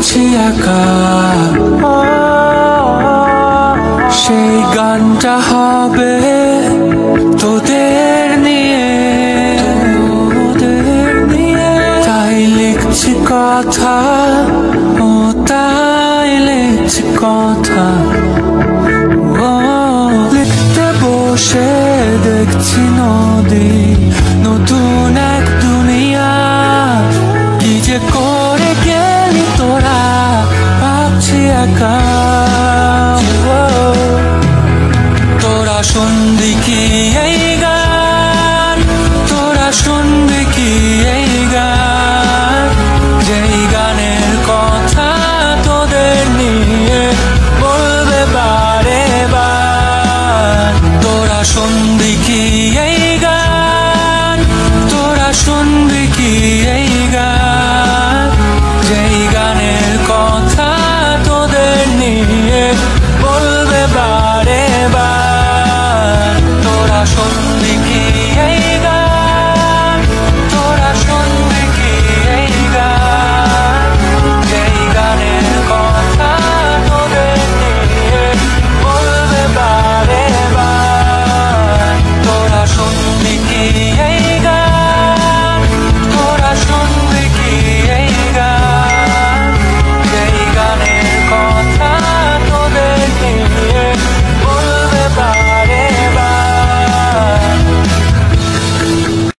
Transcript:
ভাবছি একা সেই গানটা হবে তোদের নিয়ে তাই লিখছি কথা ও তাই লিখছি কথা লিখতে বসে দেখছি নদী নতুন এক দুনিয়া কি যে করে গেলি তোরা ভাবছি একা তোরা শুনবি কি